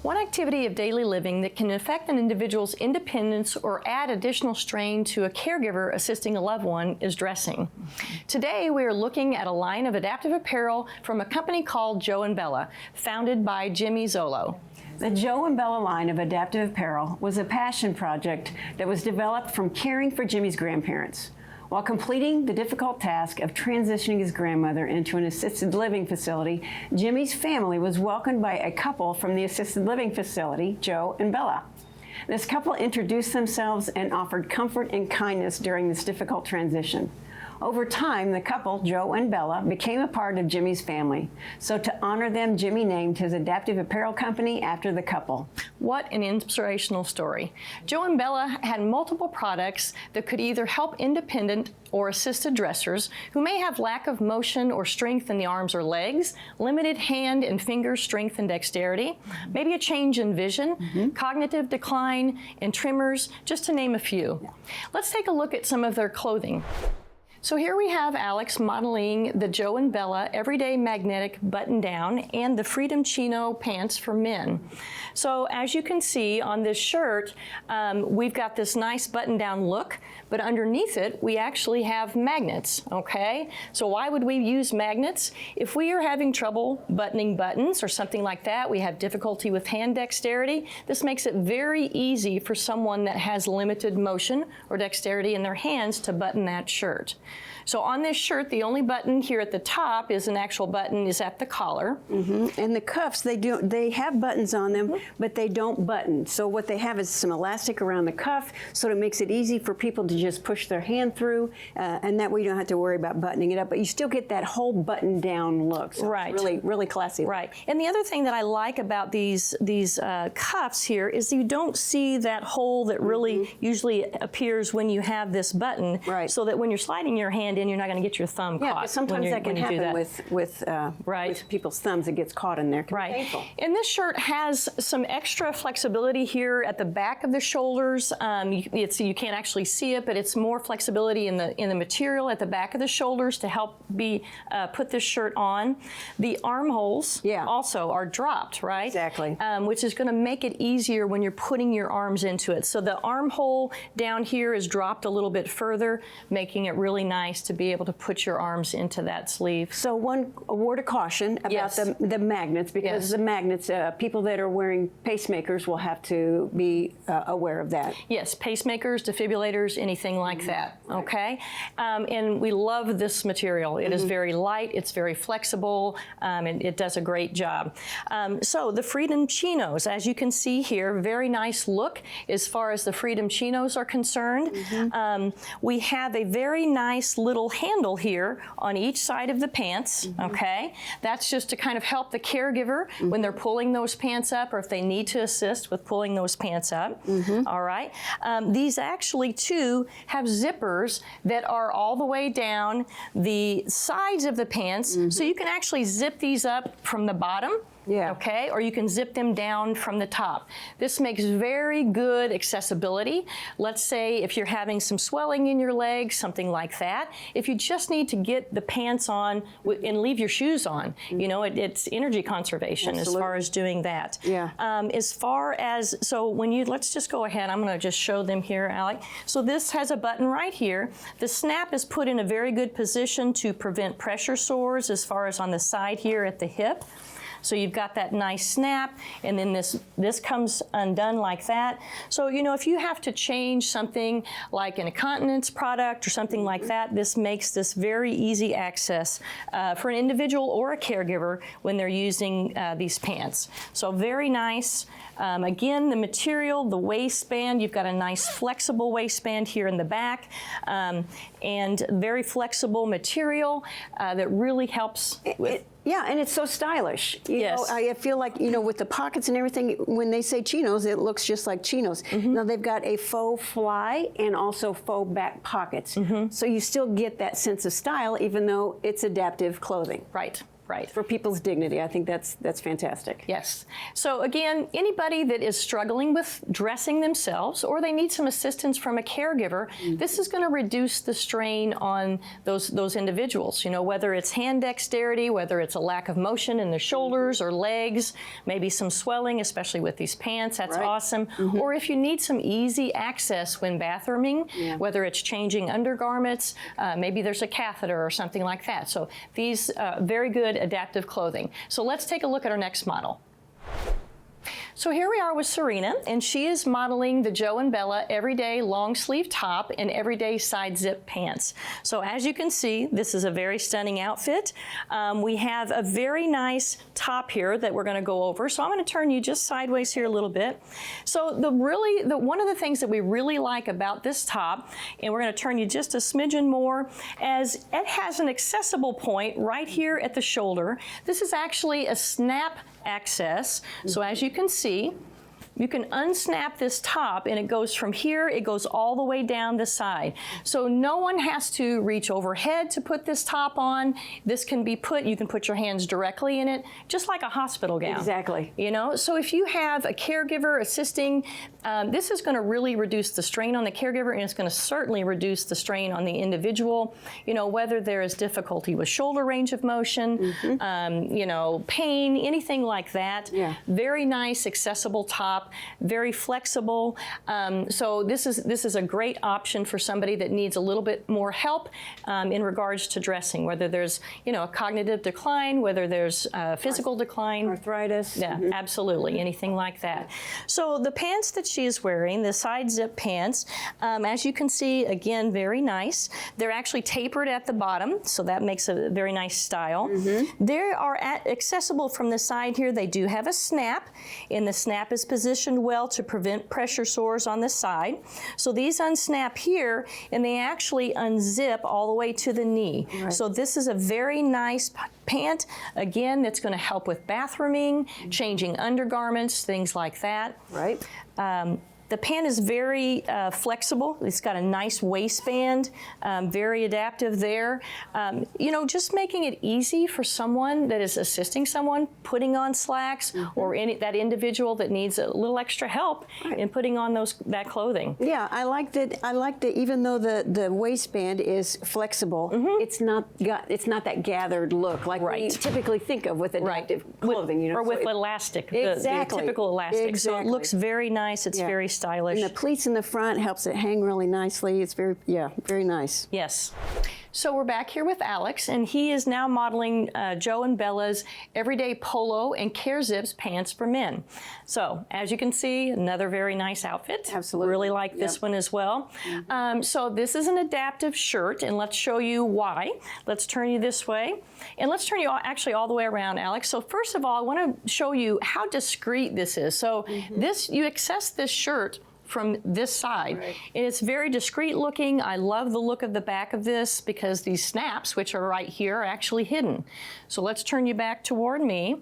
One activity of daily living that can affect an individual's independence or add additional strain to a caregiver assisting a loved one is dressing. Today we are looking at a line of adaptive apparel from a company called Joe and Bella, founded by Jimmy Zolo. The Joe and Bella line of adaptive apparel was a passion project that was developed from caring for Jimmy's grandparents. While completing the difficult task of transitioning his grandmother into an assisted living facility, Jimmy's family was welcomed by a couple from the assisted living facility, Joe and Bella. This couple introduced themselves and offered comfort and kindness during this difficult transition. Over time, the couple, Joe and Bella, became a part of Jimmy's family. So to honor them, Jimmy named his adaptive apparel company after the couple. What an inspirational story. Joe and Bella had multiple products that could either help independent or assisted dressers who may have lack of motion or strength in the arms or legs, limited hand and finger strength and dexterity, maybe a change in vision, cognitive decline, and tremors, just to name a few. Let's take a look at some of their clothing. So here we have Alex modeling the Joe and Bella Everyday Magnetic Button Down and the Freedom Chino pants for men. So as you can see on this shirt, we've got this nice button down look, but underneath it, we actually have magnets, okay? So why would we use magnets? If we are having trouble buttoning buttons or something like that, we have difficulty with hand dexterity, this makes it very easy for someone that has limited motion or dexterity in their hands to button that shirt. So on this shirt, the only button here at the top is an actual button is at the collar. And the cuffs, they have buttons on them, but they don't button. So what they have is some elastic around the cuff, so it makes it easy for people to just push their hand through, and that way you don't have to worry about buttoning it up, but you still get that whole button down look. So right. It's really, really classy. Right. And the other thing that I like about these cuffs here is you don't see that hole that really usually appears when you have this button. Right. So that when you're sliding your hand in, you're not going to get your thumb caught. Yeah, sometimes that can happen with people's thumbs. It gets caught in there. Right. Painful. And this shirt has some extra flexibility here at the back of the shoulders. You can't actually see it, but it's more flexibility in the material at the back of the shoulders to help put this shirt on. The armholes also are dropped, right? Exactly. Which is going to make it easier when you're putting your arms into it. So the armhole down here is dropped a little bit further, making it really nice to be able to put your arms into that sleeve. So a word of caution about the magnets, because the magnets, people that are wearing pacemakers will have to be aware of that. Yes, pacemakers, defibrillators, anything like that, okay? And we love this material. It is very light, it's very flexible, and it does a great job. So the Freedom Chinos, as you can see here, very nice look as far as the Freedom Chinos are concerned. We have a very nice little handle here on each side of the pants, okay? That's just to kind of help the caregiver when they're pulling those pants up, or if they need to assist with pulling those pants up, all right? These actually, too, have zippers that are all the way down the sides of the pants, so you can actually zip these up from the bottom, okay, or you can zip them down from the top. This makes very good accessibility. Let's say if you're having some swelling in your legs, something like that. If you just need to get the pants on and leave your shoes on, you know, it's energy conservation as far as doing that. As far as, so when let's just go ahead, I'm going to just show them here, Alec. So this has a button right here. The snap is put in a very good position to prevent pressure sores as far as on the side here at the hip. So you've got that nice snap, and then this comes undone like that. So, you know, if you have to change something like an incontinence product or something like that, this makes this very easy access for an individual or a caregiver when they're using these pants. So very nice. Again, the material, the waistband, you've got a nice flexible waistband here in the back, and very flexible material that really helps with... Yeah, and it's so stylish. You know, I feel like, you know, with the pockets and everything, when they say chinos, it looks just like chinos. Now they've got a faux fly and also faux back pockets. So you still get that sense of style, even though it's adaptive clothing. Right. Right. For people's dignity. I think that's fantastic. Yes. So again, anybody that is struggling with dressing themselves or they need some assistance from a caregiver, this is going to reduce the strain on those individuals, you know, whether it's hand dexterity, whether it's a lack of motion in the shoulders or legs, maybe some swelling, especially with these pants, that's awesome. Or if you need some easy access when bathrooming, whether it's changing undergarments, maybe there's a catheter or something like that. So these very good adaptive clothing. So let's take a look at our next model. So here we are with Serena, and she is modeling the Joe and Bella everyday long sleeve top and everyday side zip pants. So as you can see, this is a very stunning outfit. We have a very nice top here that we're going to go over. So I'm going to turn you just sideways here a little bit. So one of the things that we really like about this top, and we're going to turn you just a smidgen more, as it has an accessible point right here at the shoulder. This is actually a snap access. So as you can see, you can unsnap this top and it goes from here, it goes all the way down the side. So no one has to reach overhead to put this top on. This can be put, you can put your hands directly in it, just like a hospital gown. Exactly. You know, so if you have a caregiver assisting, this is going to really reduce the strain on the caregiver, and it's going to certainly reduce the strain on the individual, you know, whether there is difficulty with shoulder range of motion, you know, pain, anything like that. Yeah. Very nice, accessible top. Very flexible. So this is a great option for somebody that needs a little bit more help in regards to dressing, whether there's, you know, a cognitive decline, whether there's physical decline. Arthritis. Yeah, absolutely, anything like that. So the pants that she is wearing, the side zip pants, as you can see, again, very nice. They're actually tapered at the bottom, so that makes a very nice style. They are accessible from the side here. They do have a snap, and the snap is positioned well to prevent pressure sores on the side. So these unsnap here, and they actually unzip all the way to the knee. Right. So this is a very nice pant, again, that's going to help with bathrooming, changing undergarments, things like that. Right. The pant is very flexible. It's got a nice waistband, very adaptive there. You know, just making it easy for someone that is assisting someone putting on slacks, or that individual that needs a little extra help in putting on that clothing. Yeah, I liked it. Even though the waistband is flexible, it's not that gathered look like we typically think of with adaptive clothing, you know, or with elastic, exactly. the typical elastic. Exactly. So it looks very nice. It's very stylish. And the pleats in the front helps it hang really nicely. It's very nice. Yes. So we're back here with Alex, and he is now modeling Joe and Bella's everyday polo and care zips pants for men. So as you can see, another very nice outfit. Absolutely. Really like this one as well. So this is an adaptive shirt, and let's show you why. Let's turn you this way, and let's turn you actually all the way around, Alex. So first of all, I want to show you how discreet this is. So you access this shirt from this side. Right. And it's very discreet looking. I love the look of the back of this because these snaps, which are right here, are actually hidden. So let's turn you back toward me.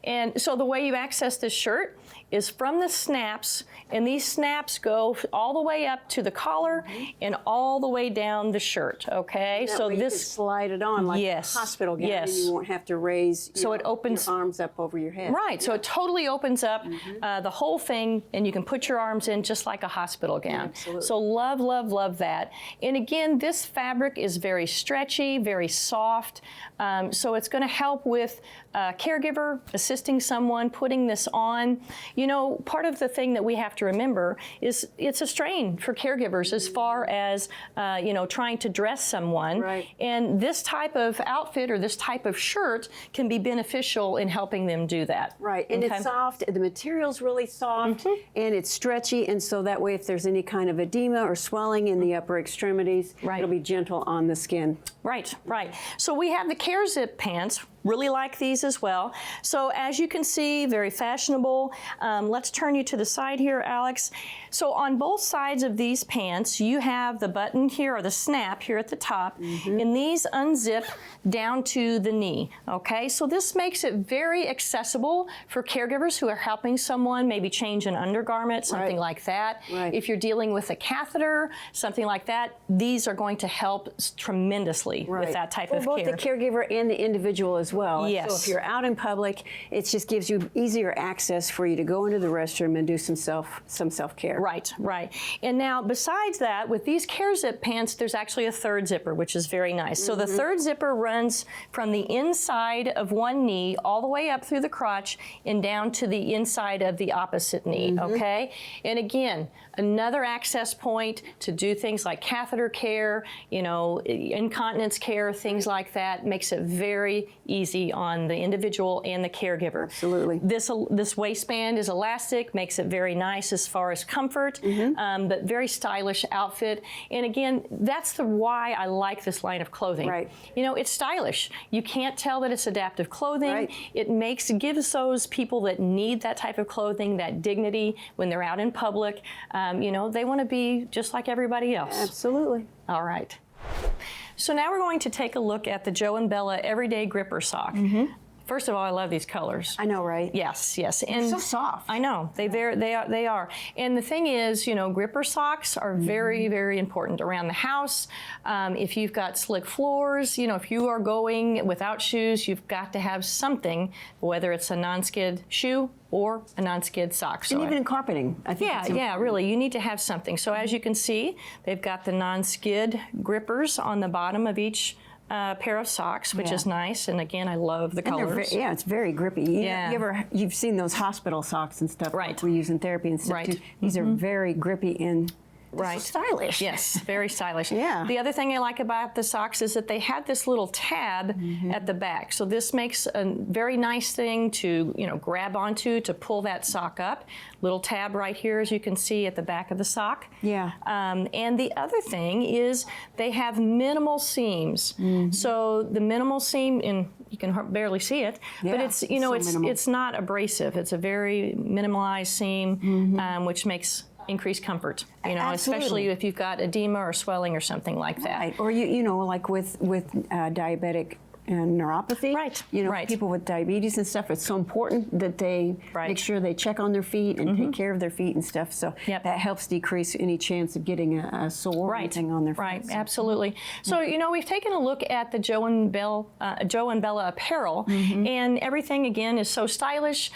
And so the way you access this shirt is from the snaps, and these snaps go all the way up to the collar and all the way down the shirt, okay? That so way this you can slide it on like a hospital gown, and you won't have to raise it opens your arms up over your head. Right, so it totally opens up the whole thing, and you can put your arms in just like a hospital gown. Absolutely. So love, love, love that. And again, this fabric is very stretchy, very soft, so it's going to help with caregiver, assisting someone, putting this on. You know, part of the thing that we have to remember is it's a strain for caregivers as far as, you know, trying to dress someone. Right. And this type of outfit or this type of shirt can be beneficial in helping them do that. Right, and it's soft, the material's really soft, and it's stretchy, and so that way if there's any kind of edema or swelling in the upper extremities, it'll be gentle on the skin. Right, right. So we have the Care Zip pants. Really like these as well. So as you can see, very fashionable. Let's turn you to the side here, Alex. So on both sides of these pants, you have the button here, or the snap here at the top, and these unzip down to the knee, okay? So this makes it very accessible for caregivers who are helping someone, maybe change an undergarment, something like that. Right. If you're dealing with a catheter, something like that, these are going to help tremendously with that type of care. Both the caregiver and the individual as well. well. Yes. So if you're out in public, it just gives you easier access for you to go into the restroom and do some self-care. Right, right. And now, besides that, with these Care Zip pants, there's actually a third zipper, which is very nice. So the third zipper runs from the inside of one knee all the way up through the crotch and down to the inside of the opposite knee, okay? And again, another access point to do things like catheter care, you know, incontinence care, things like that. Makes it very easy on the individual and the caregiver. Absolutely. This waistband is elastic, makes it very nice as far as comfort, but very stylish outfit. And again, that's why I like this line of clothing. Right. You know, it's stylish. You can't tell that it's adaptive clothing. Right. It gives those people that need that type of clothing that dignity when they're out in public. You know, they want to be just like everybody else. Absolutely. All right. So now we're going to take a look at the Joe and Bella Everyday Gripper Sock. First of all, I love these colors. I know, right? Yes, yes. And They're so soft. I know. They are. And the thing is, you know, gripper socks are very, very important around the house. If you've got slick floors, you know, if you are going without shoes, you've got to have something, whether it's a non-skid shoe or a non-skid sock. So And even in carpeting, I think. yeah, really, you need to have something. So as you can see, they've got the non-skid grippers on the bottom of each pair of socks, which is nice. And again, I love the colors. Yeah, it's very grippy. Yeah. You've seen those hospital socks and stuff Right. like we use in therapy and stuff Right. too. These are very grippy and Right. stylish. Yes, very stylish. Yeah. The other thing I like about the socks is that they have this little tab at the back. So this makes a very nice thing to, you know, grab onto to pull that sock up. Little tab right here, as you can see at the back of the sock. Yeah. And the other thing is they have minimal seams. So the minimal seam, and you can barely see it, but Yeah, it's, you know, so minimal. it's not abrasive. It's a very minimalized seam, which makes increased comfort, you know, Absolutely. especially if you've got edema or swelling or something like that. Right. Or you know, like with diabetic neuropathy. Right, You know, right. people with diabetes and stuff, it's so important that they Right. make sure they check on their feet and take care of their feet and stuff. So Yep. that helps decrease any chance of getting a sore or anything on their feet. Right, So- absolutely. So, you know, we've taken a look at the Joe and Bella apparel, and everything, again, is so stylish.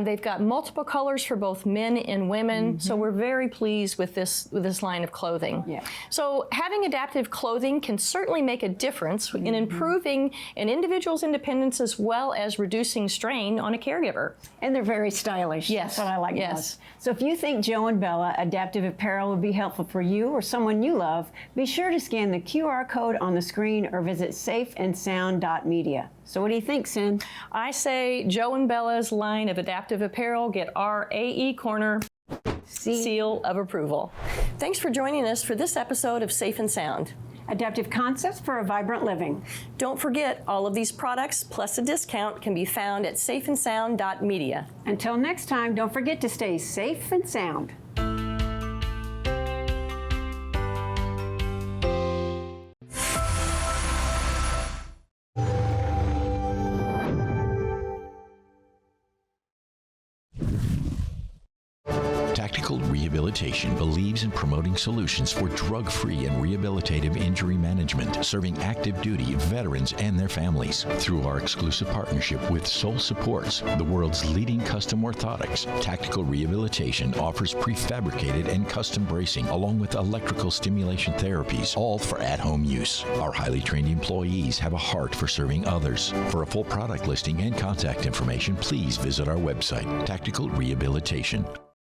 They've got multiple colors for both men and women, so we're very pleased with this line of clothing. Yeah. So having adaptive clothing can certainly make a difference in improving an individual's independence as well as reducing strain on a caregiver. And they're very stylish. Yes, That's what I like yes. about it. So if you think Joe and Bella adaptive apparel would be helpful for you or someone you love, be sure to scan the QR code on the screen or visit safeandsound.media. So what do you think, Sin? I say Joe and Bella's line of adaptive apparel get our AE Corner seal of approval. Thanks for joining us for this episode of Safe and Sound. Adaptive concepts for a vibrant living. Don't forget, all of these products plus a discount can be found at safeandsound.media. Until next time, don't forget to stay safe and sound. Tactical Rehabilitation believes in promoting solutions for drug-free and rehabilitative injury management, serving active duty veterans and their families. Through our exclusive partnership with Soul Supports, the world's leading custom orthotics, Tactical Rehabilitation offers prefabricated and custom bracing along with electrical stimulation therapies, all for at-home use. Our highly trained employees have a heart for serving others. For a full product listing and contact information, please visit our website, Tactical Rehabilitation.